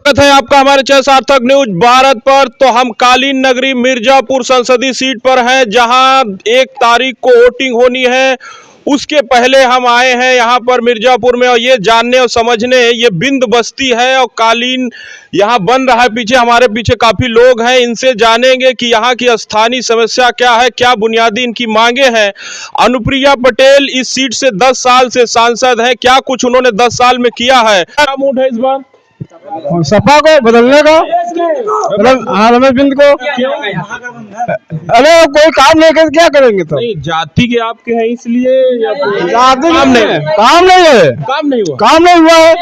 स्वागत है आपका हमारे चैनल सार्थक न्यूज भारत पर। तो हम कालीन नगरी मिर्जापुर संसदीय सीट पर हैं, जहां 1 तारीख को वोटिंग होनी है। उसके पहले हम आए हैं यहाँ पर मिर्जापुर में, और ये जानने और समझने, ये बिंद बस्ती है और कालीन यहाँ बन रहा है। पीछे हमारे पीछे काफी लोग हैं, इनसे जानेंगे कि यहाँ की स्थानीय समस्या क्या है, क्या बुनियादी इनकी मांगे हैं। अनुप्रिया पटेल इस सीट से 10 साल से सांसद हैं, क्या कुछ उन्होंने 10 साल में किया है। क्या मूड है इस बार सपा को बदलने का? रमेश बिंद को? अरे कोई काम नहीं कर क्या करेंगे? तो नहीं, जाति के आपके हैं इसलिए या काम नहीं है? काम नहीं हुआ है।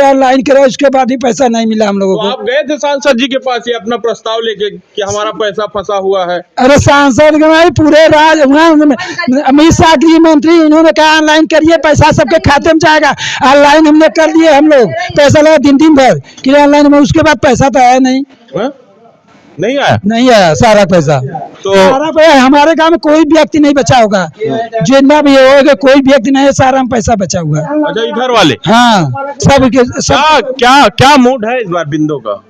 ऑनलाइन करो, उसके बाद ही पैसा नहीं मिला हम लोगों को। आप गए थे सांसद जी के पास ये अपना प्रस्ताव लेके कि हमारा पैसा फंसा हुआ है? अरे सांसद के नहीं, पूरे राज अमित शाह गृह मंत्री, इन्होंने कहा ऑनलाइन करिए, पैसा सबके खाते में जाएगा। ऑनलाइन हमने कर दिए, हम लोग पैसा लगा दिन भर कि ऑनलाइन में, उसके बाद पैसा तो आया नहीं। नहीं आया सारा पैसा। तो सारा पैसा हमारे गांव में कोई व्यक्ति नहीं बचा होगा, जितना भी होगा कोई व्यक्ति नहीं है, सारा पैसा बचा हुआ। अच्छा, इधर वाले? हाँ, सब क्या मूड है इस बार बिंदु का?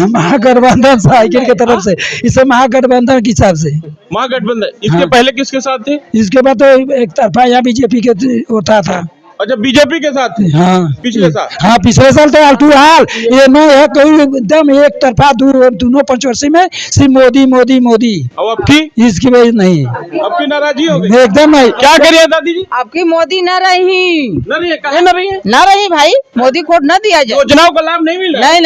महागठबंधन साइकिल की तरफ से, इसे महागठबंधन के हिसाब से। महागठबंधन इसके हाँ। पहले किसके साथ थे? इसके बाद तो एक तरफा यहाँ बीजेपी के होता था। अच्छा, बीजेपी के साथ थे? हाँ पिछले साल? हाँ, पिछले साल तो आलटू हाल ये नहीं है, कोई एकदम एक तरफा दोनों पंचवर्षीय में सिर्फ मोदी मोदी मोदी। अब आपकी इसकी वजह नहीं, आपकी नाराजगी हो गई? एकदम नहीं। क्या करिए दादी जी? आपकी मोदी न रही, न रही भाई, मोदी को न दिया जाए। योजनाओं का लाभ नहीं मिला? नहीं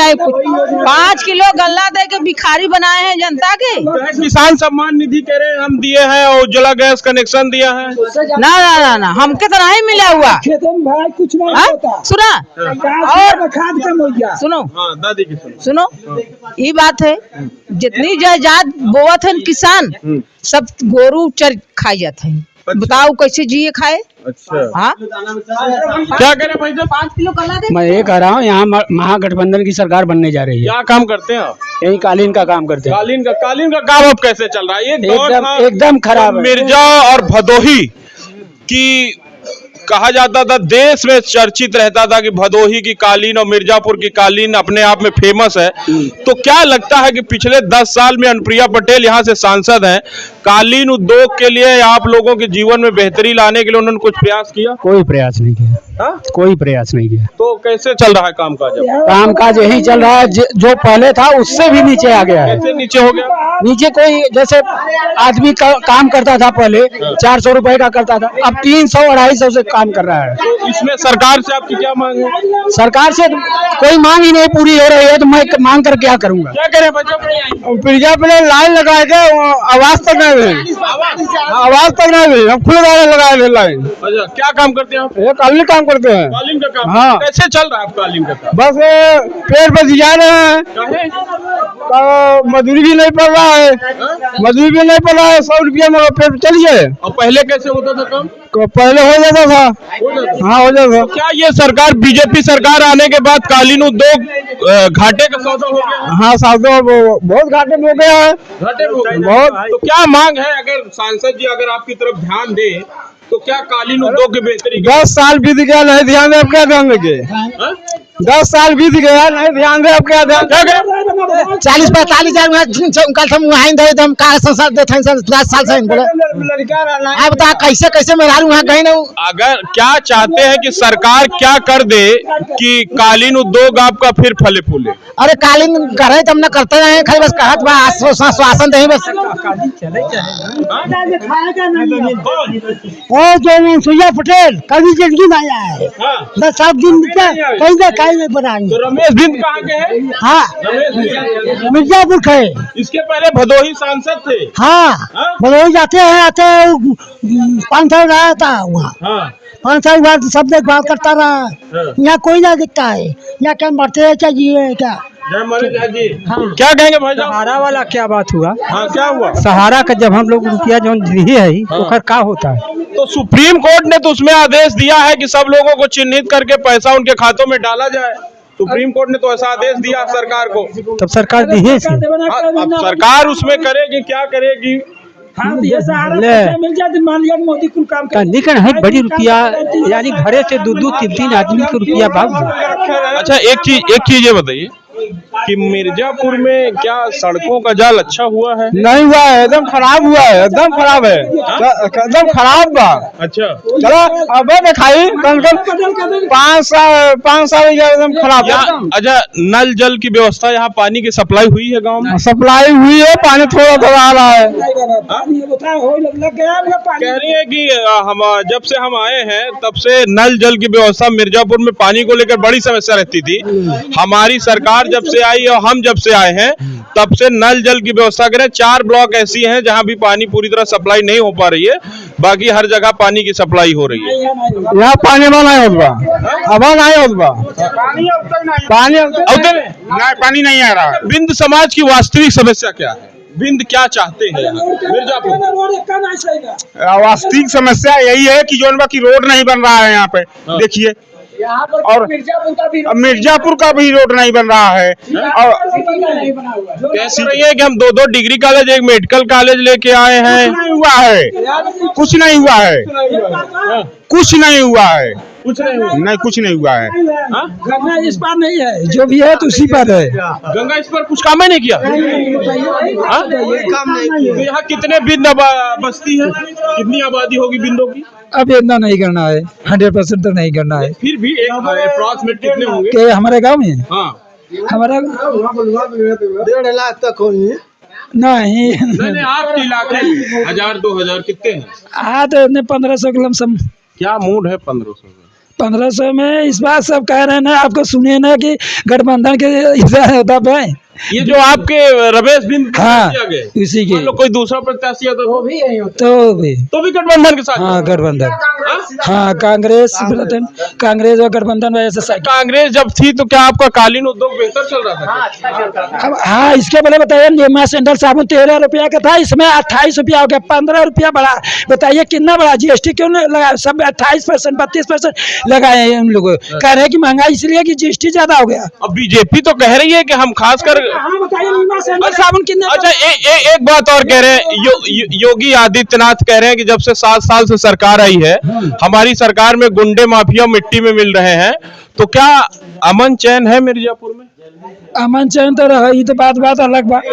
5 किलो गल्ला दे के भिखारी बनाए हैं जनता के। किसान सम्मान निधि कह रहे हैं हम दिए हैं, और उज्ज्वला गैस कनेक्शन दिया है। ना हमके तो नहीं मिला हुआ। भाई कुछ नहीं होता। सुना और खाद कम हो गया। सुनो, हाँ, दादी की सुनो, ये बात है, जितनी जायदाद बोवत है किसान, सब गोरू चर खाई जाते हैं। बताओ कैसे जिए खाए? अच्छा, हाँ, क्या करें भाई साहब? 5 किलो गल्ला दे। मैं ये कह रहा हूँ, यहाँ महागठबंधन की सरकार बनने जा रही है। क्या काम करते हैं आप? यही कालीन का काम करते हैं। कालीन का काम अब कैसे चल रहा है? ये एकदम खराब है। मिर्जा और भदोही की कहा जाता था, देश में चर्चित रहता था कि भदोही की कालीन और मिर्जापुर की कालीन अपने आप में फेमस है। तो क्या लगता है कि पिछले 10 साल में अनुप्रिया पटेल यहाँ से सांसद हैं, कालीन उद्योग के लिए, आप लोगों के जीवन में बेहतरी लाने के लिए उन्होंने कुछ प्रयास किया? कोई प्रयास नहीं किया। हा? कोई प्रयास नहीं किया। तो कैसे चल रहा है कामकाज? कामकाज यही चल रहा है, जो पहले था उससे भी नीचे आ गया है। कैसे नीचे हो गया? नीचे कोई जैसे आदमी काम करता था पहले 400 रुपए का करता था, अब 300-250 से काम कर रहा है। तो इसमें सरकार से आपकी क्या मांग है? सरकार से कोई मांग ही नहीं पूरी हो रही है, तो मैं मांग कर क्या करूंगा? क्या करें बच्चों? प्रिया पे लाइन लगाए थे, आवाज तक नहीं मिली, हम खुद लगाए थे लाइन। अच्छा, क्या काम करते हैं आप? ये कालीन काम करते हैं। कालीन का काम? हाँ। कैसे चल रहा है आप कालीन का काम? बस पेड़ पर जा रहे हैं, तो मजदूरी भी नहीं पड़ रहा है, 100 रुपया में पेड़ चलिए। और पहले कैसे होता था काम? पहले हो जाता था। हाँ, हो जाता था। क्या ये सरकार, बीजेपी सरकार आने के बाद कालीन उद्योग घाटे का सौदा हो गया? हाँ, सौदा बहुत घाटे में हो गया है। घाटे में हो गया बहुत। तो क्या मांग है, अगर सांसद जी अगर आपकी तरफ ध्यान दे, तो क्या कालीन उद्योग की बेहतरी? 10 साल बीत गया, नहीं ध्यान दे, अब क्या ध्यान देंगे? 10 साल बीत गया, नहीं ध्यान दे, अब क्या ध्यान? 40-45 संसद 10 साल से बोले। अब बता कैसे मैं कहीं ना। अगर क्या चाहते हैं कि सरकार क्या कर दे कि कालीन उद्योग आपका फिर फले फूले? अरे कालीन करे तो हम करते रहे, खाली बस कहत बा, आश्वासन दे बस। जो सुइया पटेल कभी जिंदगी में आया है, 10 साल दिन कहीं नहीं बनाई। तो रमेश बिंद कहाँ के हैं? हाँ, रमेश बिंद मिर्जापुर खे। इसके पहले भदोही सांसद थे। हाँ, भदोही आते हैं 5 साल रहा था वहाँ। 5 साल बाद सब देखभाल करता रहा। यहाँ कोई ना दिखता है, यहाँ क्या मरते हैं क्या जिए क्या? जी हाँ। क्या कहेंगे भाई? सहारा वाला क्या बात हुआ? हाँ, क्या हुआ? सहारा का जब हम लोग रुपया जो दिए है, तो क्या होता है? तो सुप्रीम कोर्ट ने तो उसमें आदेश दिया है कि सब लोगों को चिन्हित करके पैसा उनके खातों में डाला जाए। सुप्रीम कोर्ट ने तो ऐसा आदेश दिया सरकार को। तब सरकार दी है। अब सरकार उसमें करेगी, क्या करेगी? मिल जाए मान लिया मोदी कुल काम निकल है बड़ी रुपया, यानी घरे से 2-2-3-3 आदमी को रुपया बाबू। अच्छा एक चीज ये बताइए कि मिर्जापुर में क्या सड़कों का जाल अच्छा हुआ है? नहीं हुआ है, एकदम खराब हुआ है, एकदम खराब है, एकदम खराब बा। अच्छा चलो अब दिखाई कम से कम 5 साल एकदम खराब है। अच्छा नल जल की व्यवस्था, यहाँ पानी की सप्लाई हुई है गांव में? सप्लाई हुई है, पानी थोड़ा थोड़ा आ रहा है। कह रही है कि हम जब से हम आए हैं तब से नल जल की व्यवस्था, मिर्जापुर में पानी को लेकर बड़ी समस्या रहती थी। हमारी सरकार जब से आई और हम जब से आए हैं तब से नल जल की व्यवस्था करें। 4 ब्लॉक ऐसी हैं जहां भी पानी पूरी तरह सप्लाई नहीं हो पा रही है, बाकी हर जगह पानी की सप्लाई हो रही है। यहाँ पानी नहीं होता, अब नहीं होता, पानी नहीं आ रहा। बिंद समाज की वास्तविक समस्या क्या है? बिंद क्या चाहते हैं यहाँ मिर्जापुर? वास्तविक समस्या यही है कि जो की रोड नहीं बन रहा है यहाँ पे, देखिए, और मिर्जापुर का भी रोड नहीं बन रहा है। और कैसे रही है कि हम 2-2 डिग्री कॉलेज, एक मेडिकल कॉलेज लेके आए हैं, नहीं हुआ है, कुछ नहीं हुआ है, कुछ नहीं हुआ है, नहीं कुछ नहीं हुआ है। गंगा इस पर नहीं है, जो भी है तो उसी पर है। गंगा इस पर कुछ काम ही नहीं किया। तो यहाँ कितने बिंद बस्ती है, कितनी आबादी होगी बिंदों की? अब इतना नहीं करना है, 100% तो नहीं करना है। फिर भी एक अप्रॉक्सीमेट कितने होंगे? कि हमारे गांव में हमारा 1.5 लाख तक होंगे। नहीं आपके इलाके में 1000-2000 कितने हैं? तो 1500 के लमसम। क्या मूड है 1500 में? 1500 में इस बात सब कह रहे हैं ना, आपको सुनिए ना कि गठबंधन के हिस्सा होता है ये जो आपके रमेश बिंद इसी के कोई दूसरा प्रत्याशी है तो भी गठबंधन के साथ। हाँ गठबंधन, हाँ कांग्रेस और गठबंधन वजह से। कांग्रेस जब थी तो क्या आपका कालीन उद्योग बेहतर चल रहा था? हाँ इसके पहले बताइए, निर्मा सेंट्रल साबुन 13 रुपया का था, इसमें 28 रुपया हो गया, 15 रुपया बढ़ा। बताइए कितना बड़ा जीएसटी क्यों लगा? सब 28%, 32% लगाए हैं उन लोगों। कह रहे हैं कि महंगाई इसलिए कि जीएसटी ज्यादा हो गया। अब बीजेपी तो कह रही है कि हम खासकर साबुन कितने। अच्छा एक बात और कह रहे हैं, योगी आदित्यनाथ कह रहे हैं कि जब से 7 साल से सरकार आई है, हमारी सरकार में गुंडे माफिया मिट्टी में मिल रहे हैं, तो क्या अमन चैन है मिर्जापुर में? अमन चैन तो रहा, ये तो बात अलग बात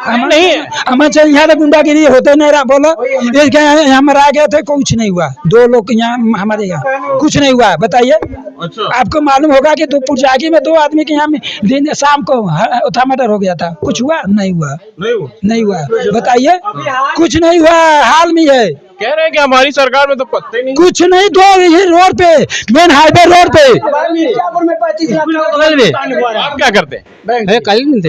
नहीं है। अमन चैन यहाँ तो गुंडागिरी होते नहीं रहा। बोलो यहाँ मरा गए थे, कुछ नहीं हुआ। 2 लोग यहाँ हमारे यहाँ कुछ नहीं हुआ। बताइए अच्छा। आपको मालूम होगा कि दो पुरजागी में 2 आदमी के यहाँ दिन शाम को उठा मर्डर हो गया था, कुछ हुआ? नहीं हुआ। बताइए कुछ नहीं हुआ, हाल में है। कह रहे हैं कि हमारी सरकार में तो पत्ते नहीं, कुछ नहीं। 2 ये रोड पे, मेन हाईवे रोड पे। आप क्या करते हैं? कालीन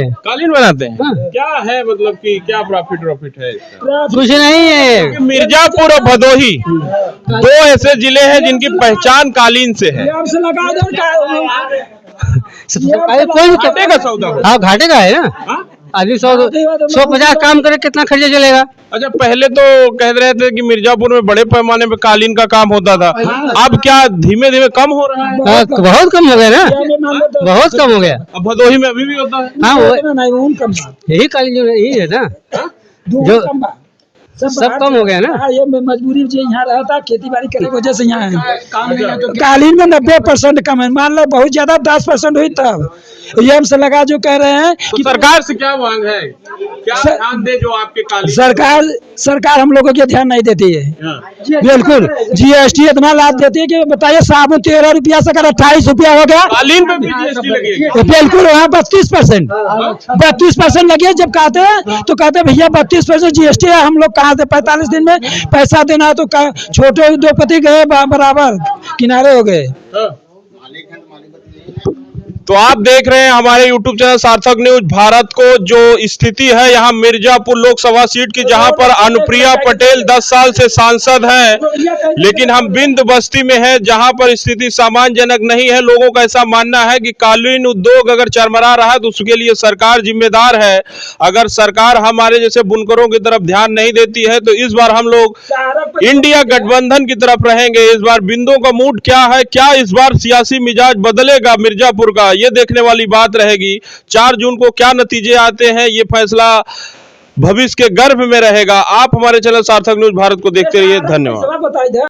बनाते हैं। क्या है मतलब कि क्या प्रॉफिट है? कुछ नहीं है। मिर्जापुर और भदोही 2 ऐसे जिले हैं जिनकी पहचान कालीन से है। कोई घाटे का सौदा हो। हाँ घाटे का है ना। आदमी 150 काम करे, कितना खर्चा चलेगा? अच्छा पहले तो कह रहे थे कि मिर्जापुर में बड़े पैमाने पे कालीन का काम होता था, अब क्या धीमे धीमे कम हो रहा है? बहुत कम हो गया ना, बहुत कम हो गया। अब भदोही में अभी भी होता है? हाँ यही कालीन जो यही है ना, जो सब कम हो गया ना। ये मजबूरी यहाँ रहता, खेती बाड़ी करने की वजह से यहाँ है। कालीन में 90% कम है। मान लो बहुत ज्यादा 10% हुई तब ये हमसे लगा। जो कह रहे हैं कि सरकार से क्या मांग है, क्या ध्यान दे जो आपके कालीन? सरकार हम लोगों के ध्यान नहीं देती है बिल्कुल। जीएसटी इतना लाभ देती है कि बताइए साबुन 13 रुपया से अगर 28 रुपया हो गया, कालीन पे भी जीएसटी लगेगी। बिल्कुल वहाँ 32% लगी है। जब कहते हैं तो कहते हैं भैया 32% जीएसटी है, हम लोग कहाँ से 45 दिन में पैसा देना है? तो छोटे उद्योगपति गए बराबर किनारे हो गए। तो आप देख रहे हैं हमारे YouTube चैनल सार्थक न्यूज भारत को। जो स्थिति है यहाँ मिर्जापुर लोकसभा सीट की, जहां पर अनुप्रिया पटेल 10 साल से सांसद हैं, लेकिन हम बिंद बस्ती में हैं जहां पर स्थिति सामान्यजनक नहीं है। लोगों का ऐसा मानना है कि कालीन उद्योग अगर चरमरा रहा है तो उसके लिए सरकार जिम्मेदार है। अगर सरकार हमारे जैसे बुनकरों की तरफ ध्यान नहीं देती है तो इस बार हम लोग इंडिया गठबंधन की तरफ रहेंगे। इस बार बिंदों का मूड क्या है, क्या इस बार सियासी मिजाज बदलेगा मिर्जापुर का, ये देखने वाली बात रहेगी। 4 जून को क्या नतीजे आते हैं ये फैसला भविष्य के गर्भ में रहेगा। आप हमारे चैनल सार्थक न्यूज भारत को देखते रहिए। धन्यवाद।